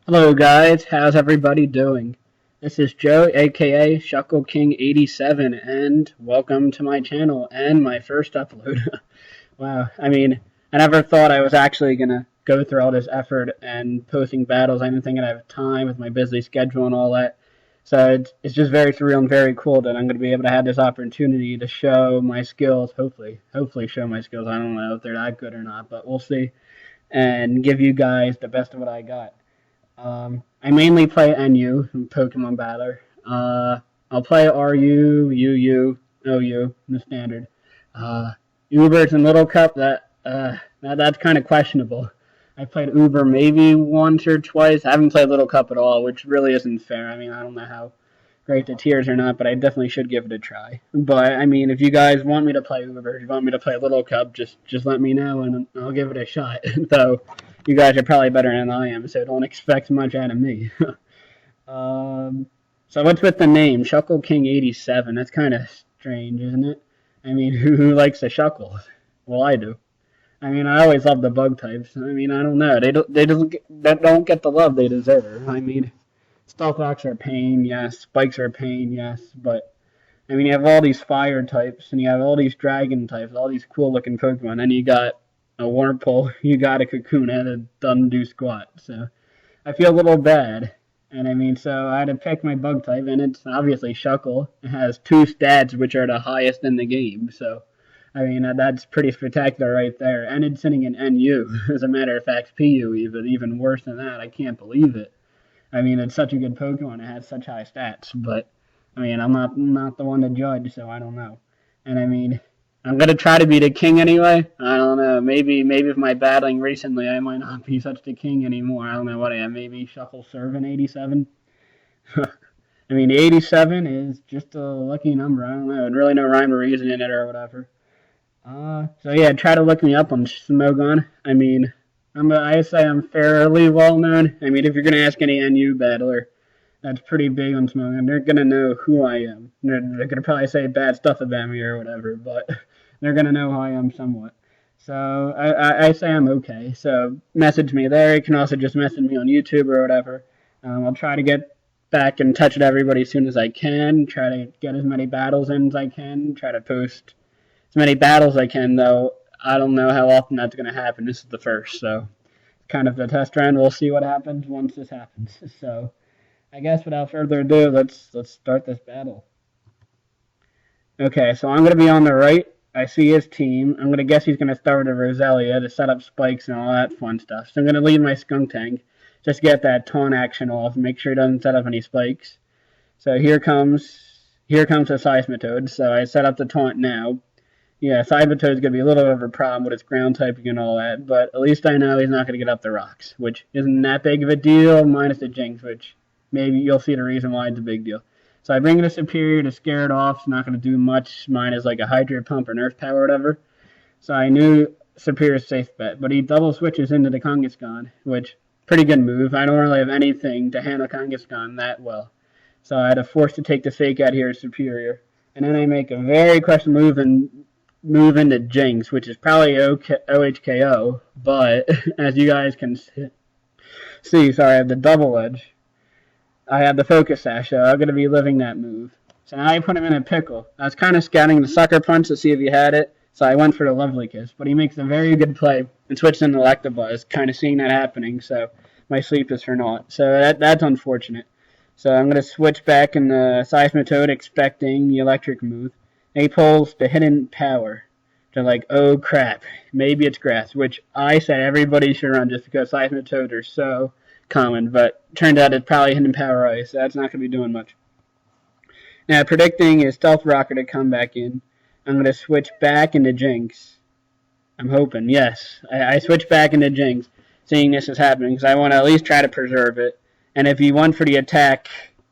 Hello guys, how's everybody doing? This is Joe, aka Shuckle King 87, and welcome to my channel and my first upload. Wow, I never thought I was actually gonna go through all this effort and posting battles. I didn't think I'd have time with my busy schedule and all that. So it's just very surreal and very cool that I'm gonna be able to have this opportunity to show my skills. Hopefully show my skills. I don't know if they're that good or not, but we'll see. And give you guys the best of what I got. I mainly play NU, Pokemon Battler. I'll play RU, UU, OU, the standard. Ubers and Little Cup, that's kind of questionable. I played Uber maybe once or twice. I haven't played Little Cup at all, which really isn't fair. I don't know how great the tiers are not, but I definitely should give it a try. But if you guys want me to play Uber, if you want me to play Little Cup, just let me know and I'll give it a shot. Though you guys are probably better than I am, so don't expect much out of me. So what's with the name Shuckle King 87? That's kind of strange, isn't it? Who likes to shuckle? Well, I do. I always love the bug types. I don't know. They don't get the love they deserve. Stealth rocks are a pain, yes. Spikes are a pain, yes. But you have all these fire types, and you have all these dragon types, all these cool looking Pokemon. Then you got a Wurmple, you got a Kakuna that doesn't do squat. So I feel a little bad. And so I had to pick my bug type, and it's obviously Shuckle. It has two stats which are the highest in the game. So that's pretty spectacular right there. And it's sitting in NU, as a matter of fact, PU even worse than that. I can't believe it. It's such a good Pokemon. It has such high stats, but I'm not the one to judge, so I don't know. And I'm gonna try to be the king anyway. I don't know. Maybe if my battling recently, I might not be such the king anymore. I don't know what I am. Maybe Shuckle Servant 87. 87 is just a lucky number. I don't know. Really no rhyme or reason in it or whatever. So yeah, try to look me up on Smogon. I say I'm fairly well known. If you're gonna ask any NU battler, that's pretty big on Smogon. They're gonna know who I am. They're gonna probably say bad stuff about me or whatever, but they're gonna know who I am somewhat. So I say I'm okay. So message me there. You can also just message me on YouTube or whatever. I'll try to get back in touch with everybody as soon as I can. Try to get as many battles in as I can. Try to post as many battles as I can, though. I don't know how often that's going to happen. This is the first, so kind of the test run. We'll see what happens once this happens. So I guess without further ado, let's start this battle. Okay, so I'm going to be on the right. I see his team. I'm going to guess he's going to start with a Roselia to set up spikes and all that fun stuff. So I'm going to lead my Skuntank. Just get that taunt action off and make sure he doesn't set up any spikes. So here comes a Seismitoad. So I set up the taunt now. Yeah, Seismitoad's going to be a little bit of a problem with its ground typing and all that, but at least I know he's not going to get up the rocks, which isn't that big of a deal, minus the Jinx, which maybe you'll see the reason why it's a big deal. So I bring in a Superior to scare it off. It's not going to do much. Mine is like a Hydro Pump or Nerf Power or whatever. So I knew Superior's safe bet, but he double switches into the Kangaskhan, which pretty good move. I don't really have anything to handle Kangaskhan that well. So I had to force to take the fake out here Superior. And then I make a very questionable move and move into Jinx, which is probably OHKO, but as you guys can see, sorry, I have the double edge. I have the Focus Sash, so I'm going to be living that move. So now I put him in a pickle. I was kind of scouting the Sucker Punch to see if he had it, so I went for the Lovely Kiss, but he makes a very good play and switched into Electabuzz, kind of seeing that happening, so my sleep is for naught. So that's unfortunate. So I'm going to switch back in the Seismitoad, expecting the electric move. He pulls the Hidden Power. They're like, oh crap, maybe it's Grass, which I said everybody should run just because Seismitoads are so common, but turned out it's probably Hidden Power Ice, so that's not going to be doing much. Now, predicting is Stealth Rocker to come back in. I'm going to switch back into Jinx. I'm hoping, yes. I switch back into Jinx, seeing this is happening, because I want to at least try to preserve it. And if he went for the attack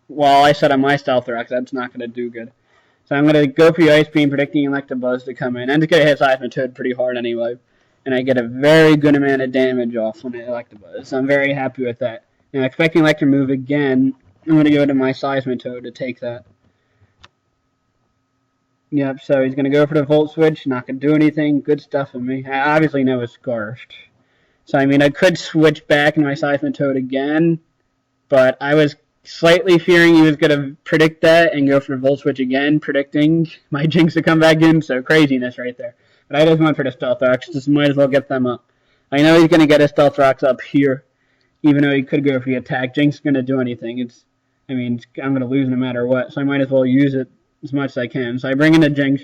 while I set up my Stealth Rock, that's not going to do good. So I'm going to go for the Ice Beam, predicting Electabuzz to come in. And it's going to hit Seismitoad pretty hard anyway. And I get a very good amount of damage off on the Electabuzz. So I'm very happy with that. Now, expecting Electric move again, I'm going to go to my Seismitoad to take that. Yep, so he's going to go for the Volt Switch. Not going to do anything. Good stuff for me. I obviously know it's Scarfed. So, I could switch back in my Seismitoad again. but I was slightly fearing he was going to predict that and go for Volt Switch again, predicting my Jinx to come back in, so craziness right there. But I just went for the Stealth Rocks, just might as well get them up. I know he's going to get his Stealth Rocks up here, even though he could go for the attack. Jinx is going to do anything. I'm going to lose no matter what, so I might as well use it as much as I can. So I bring in the Jinx,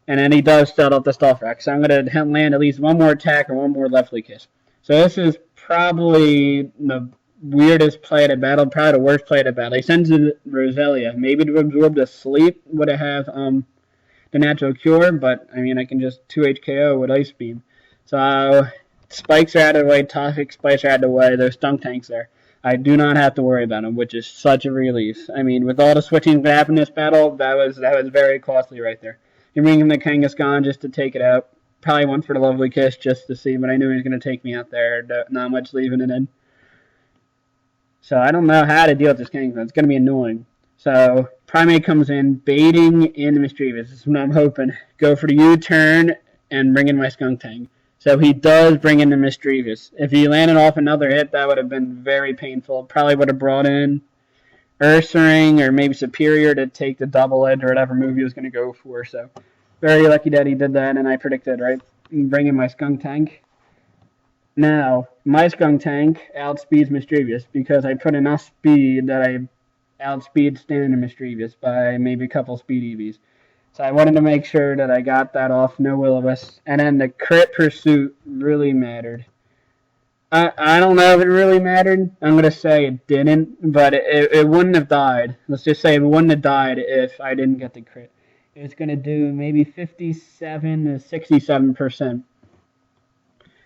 and then he does start up the Stealth Rock. So I'm going to land at least one more attack or one more Leftly Kiss. So this is probably the weirdest play at a battle, probably the worst play at a battle. He sends the Roselia, maybe to absorb the sleep, would have the natural cure, but I mean I can just 2 HKO with Ice Beam. So spikes are out of the way, toxic spikes are out of the way, there's Skunk Tanks there. I do not have to worry about them, which is such a relief. I mean, with all the switching that happened in this battle, that was very costly right there. You bring him the Kangaskhan just to take it out. Probably went for the Lovely Kiss just to see, but I knew he was going to take me out there. Not much leaving it in. So I don't know how to deal with this Kangaskhan. It's going to be annoying. So Primeape comes in, baiting in the Mischievous. This is what I'm hoping. Go for the U-turn and bring in my Skuntank. So he does bring in the Mischievous. If he landed off another hit, that would have been very painful. Probably would have brought in Ursaring or maybe Superior to take the double edge or whatever move he was going to go for. So very lucky that he did that, and I predicted, right? Bring in my Skuntank. Now, my Skuntank outspeeds Mischievous because I put enough speed that I outspeed standard Mischievous by maybe a couple speed EVs. So I wanted to make sure that I got that off, no Will-O-Wisp. And then the crit pursuit really mattered. I don't know if it really mattered. I'm going to say it didn't, but it wouldn't have died. Let's just say it wouldn't have died if I didn't get the crit. It was going to do maybe 57 to 67%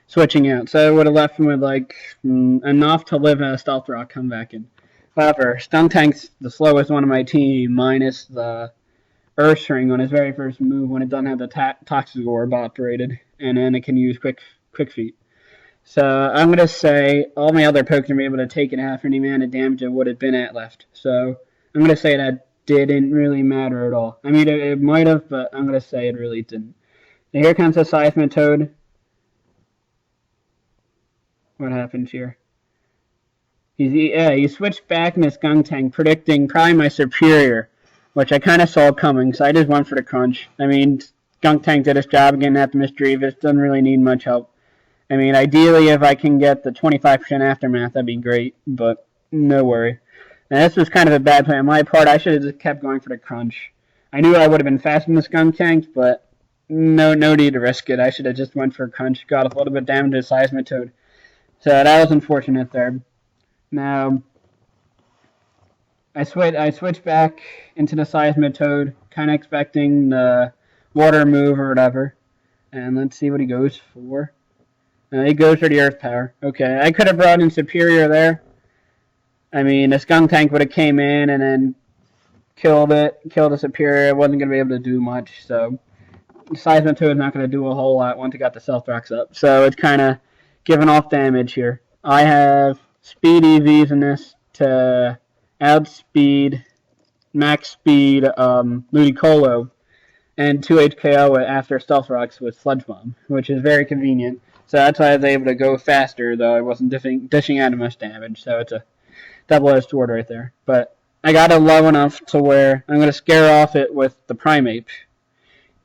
switching out. So it would have left him with like enough to live in a Stealth Rock come back in. However, Skuntank's the slowest one of my team, minus the Ursaring on his very first move when it doesn't have the Toxic Orb operated, and then it can use Quick Feet. So I'm going to say all my other Pokemon were able to take it after any amount of damage it would have been at left. So I'm going to say that didn't really matter at all. I mean, it might have, but I'm going to say it really didn't. So here comes the Seismitoad. What happened here? He switched back in his Skuntank, predicting probably my Superior, which I kind of saw coming, so I just went for the crunch. I mean, Skuntank did his job again at the Mischievous, doesn't really need much help. I mean, ideally, if I can get the 25% Aftermath, that'd be great, but no worry. Now, this was kind of a bad play on my part. I should have just kept going for the crunch. I knew I would have been faster than the Skuntank, but no need to risk it. I should have just went for a crunch, got a little bit damage to the Seismitoad. So that was unfortunate there. Now, I switched back into the Seismitoad, kind of expecting the water move or whatever. And let's see what he goes for. He goes for the Earth Power. Okay, I could have brought in Superior there. I mean, the Skuntank would have came in and then killed the Superior. It wasn't going to be able to do much, so Seismitoad is not going to do a whole lot once it got the Stealth Rocks up. So it's kind of giving off damage here. I have speed EVs in this to outspeed, max speed Ludicolo, and 2 HKO after Stealth Rocks with Sludge Bomb, which is very convenient. So that's why I was able to go faster, though I wasn't dishing out much damage. So it's a double-edged sword right there. But I got it low enough to where I'm going to scare off it with the Primeape.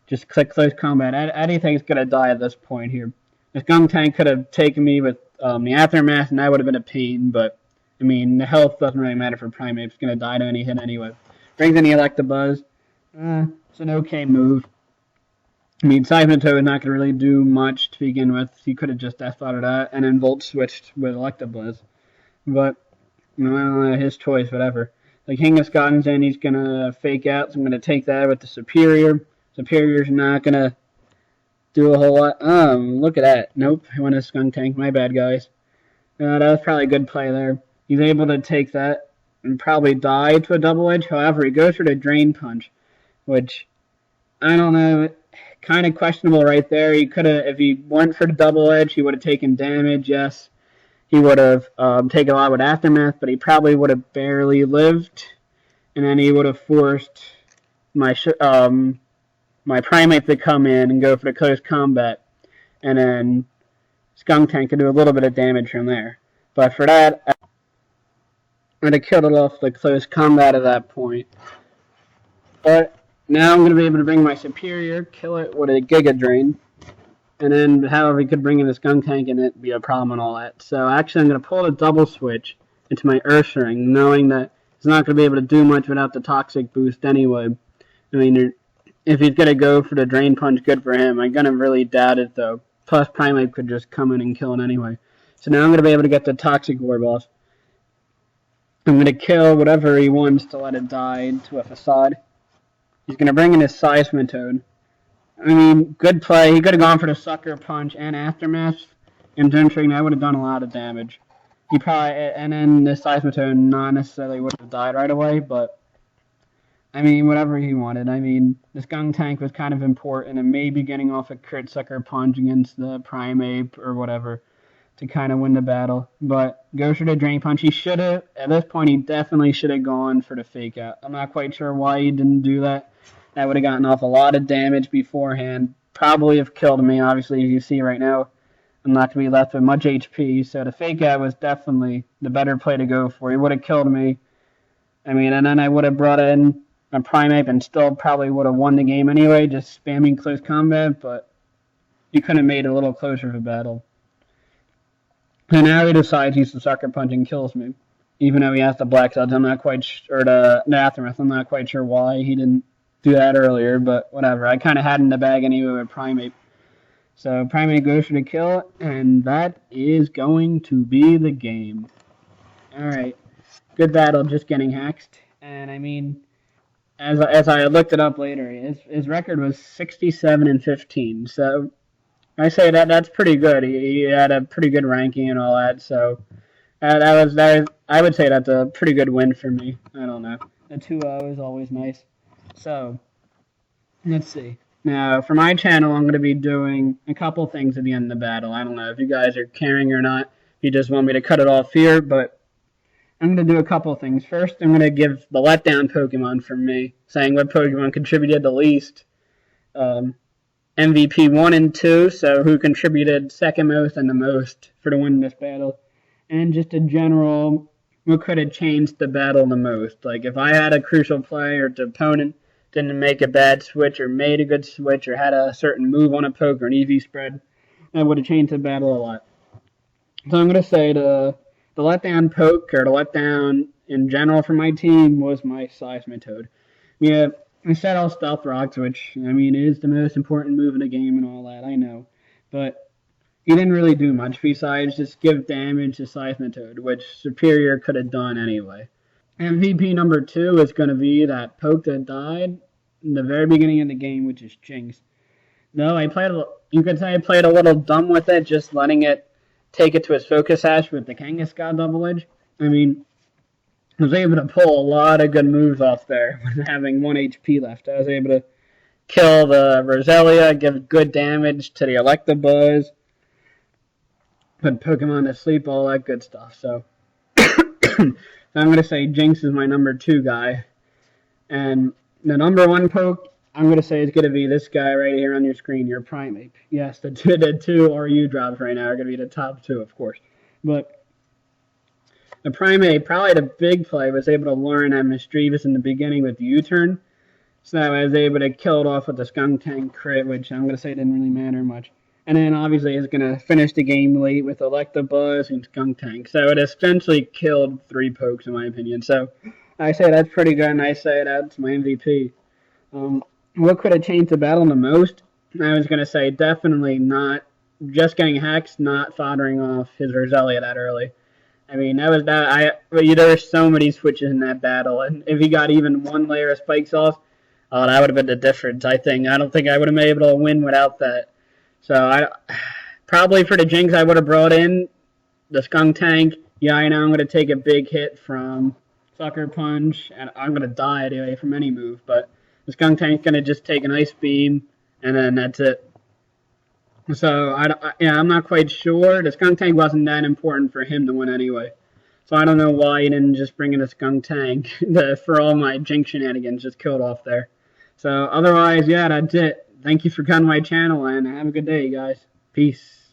Just click Close Combat. Anything's going to die at this point here. The Skuntank could have taken me with the Aftermath, and that would have been a pain, but I mean, the health doesn't really matter for Primeape. It's going to die to any hit anyway. Brings in the Electabuzz. It's an okay move. I mean, Seismitoad is not going to really do much to begin with. He could have just death thought of that, and then Volt switched with Electabuzz. But, you know, his choice, whatever. The Kangaskhan's in, he's going to fake out, so I'm going to take that with the Superior. Superior's not going to do a whole lot. Look at that. Nope, I went a Skuntank. My bad, guys. That was probably a good play there. He's able to take that and probably die to a double edge. However, he goes for the Drain Punch, which, I don't know, kind of questionable right there. He could have, if he went for the double edge, he would have taken damage, yes. He would have taken a lot with Aftermath, but he probably would have barely lived. And then he would have forced my Primeape to come in and go for the Close Combat. And then Skuntank could do a little bit of damage from there. But for that, I would have killed it off the close combat at that point. But now I'm going to be able to bring my Superior, kill it with a Giga Drain, and then however he could bring in the Skunk Tank and it be a problem and all that. So actually I'm going to pull the double switch into my Ursaring, knowing that he's not going to be able to do much without the Toxic boost anyway. I mean, if he's going to go for the Drain Punch, good for him. I'm going to really doubt it though. Plus Primeape could just come in and kill it anyway. So now I'm going to be able to get the Toxic Orb off. I'm going to kill whatever he wants to let it die into a Facade. He's going to bring in his Seismitoad. I mean, good play. He could have gone for the Sucker Punch and Aftermath. And Gentry, that would have done a lot of damage. He probably, and then the Seismitoad not necessarily would have died right away, but I mean, whatever he wanted. I mean, the Skunk Tank was kind of important, and maybe getting off a crit Sucker Punch against the Primeape or whatever to kind of win the battle. But goes for the Drain Punch. He should have, at this point, he definitely should have gone for the Fake Out. I'm not quite sure why he didn't do that. That would have gotten off a lot of damage beforehand. Probably have killed me, obviously, as you see right now. I'm not going to be left with much HP, so the Fake Out was definitely the better play to go for. He would have killed me. I mean, and then I would have brought in a Primeape and still probably would have won the game anyway, just spamming close combat, but he could have made it a little closer of a battle. And now he decides he's the Sucker Punch and kills me. Even though he has the Black Suds, I'm not quite sure, or the Aftermath, I'm not quite sure why he didn't do that earlier, but whatever. I kind of had in the bag anyway with Primeape. So Primeape goes for the kill, and that is going to be the game. Alright, good battle, just getting hacked. And I mean, as I looked it up later, his record was 67-15. So I say that's pretty good. He had a pretty good ranking and all that. So I would say that's a pretty good win for me. I don't know. A 2-0 is always nice. So, let's see. Now, for my channel, I'm going to be doing a couple things at the end of the battle. I don't know if you guys are caring or not, if you just want me to cut it off here, but I'm going to do a couple things. First, I'm going to give the letdown Pokemon from me, saying what Pokemon contributed the least. MVP 1 and 2, so who contributed second most and the most for the win in this battle. And just a general, what could have changed the battle the most. Like, if I had a crucial play or the opponent didn't make a bad switch or made a good switch or had a certain move on a poke or an EV spread, that would have changed the battle a lot. So I'm going to say the letdown poke or the letdown in general for my team was my Seismitoad. Yeah, I said all Stealth Rocks, which, I mean, is the most important move in the game and all that, I know. But he didn't really do much besides just give damage to Seismitoad, which Superior could have done anyway. MVP number 2 is going to be that poke that died in the very beginning of the game, which is Jynx. No, you could say I played a little dumb with it, just letting it take it to its Focus Sash with the Kangaskhan Double Edge. I mean, I was able to pull a lot of good moves off there with having 1 HP left. I was able to kill the Roselia, give good damage to the Electabuzz, put Pokemon to sleep, all that good stuff. So I'm going to say Jynx is my number 2 guy. And the number 1 poke, I'm going to say is going to be this guy right here on your screen, your Primeape. Yes, the 2 RU drops right now are going to be the top 2, of course. But the Primeape, probably the big play, was able to learn that Mischievous in the beginning with the U-turn. So I was able to kill it off with the Skunk Tank crit, which I'm going to say didn't really matter much. And then obviously he's going to finish the game late with Electabuzz and Skunk Tank. So it essentially killed 3 pokes in my opinion. So I say that's pretty good, and I say that's my MVP. What could have changed the battle the most? I was going to say definitely not just getting hacks, not foddering off his Roselia that early. I mean, there were so many switches in that battle, and if he got even 1 layer of spikes off, that would have been the difference, I think. I don't think I would have been able to win without that. So probably for the Jynx, I would have brought in the Skunk Tank. Yeah, I know I'm going to take a big hit from Sucker Punch, and I'm going to die anyway from any move, but the Skunk Tank's going to just take an Ice Beam, and then that's it. So, I'm not quite sure. The Skunk Tank wasn't that important for him to win anyway. So I don't know why he didn't just bring in a Skunk Tank for all my Jynx shenanigans just killed off there. So otherwise, yeah, that's it. Thank you for coming to my channel, and have a good day, guys. Peace.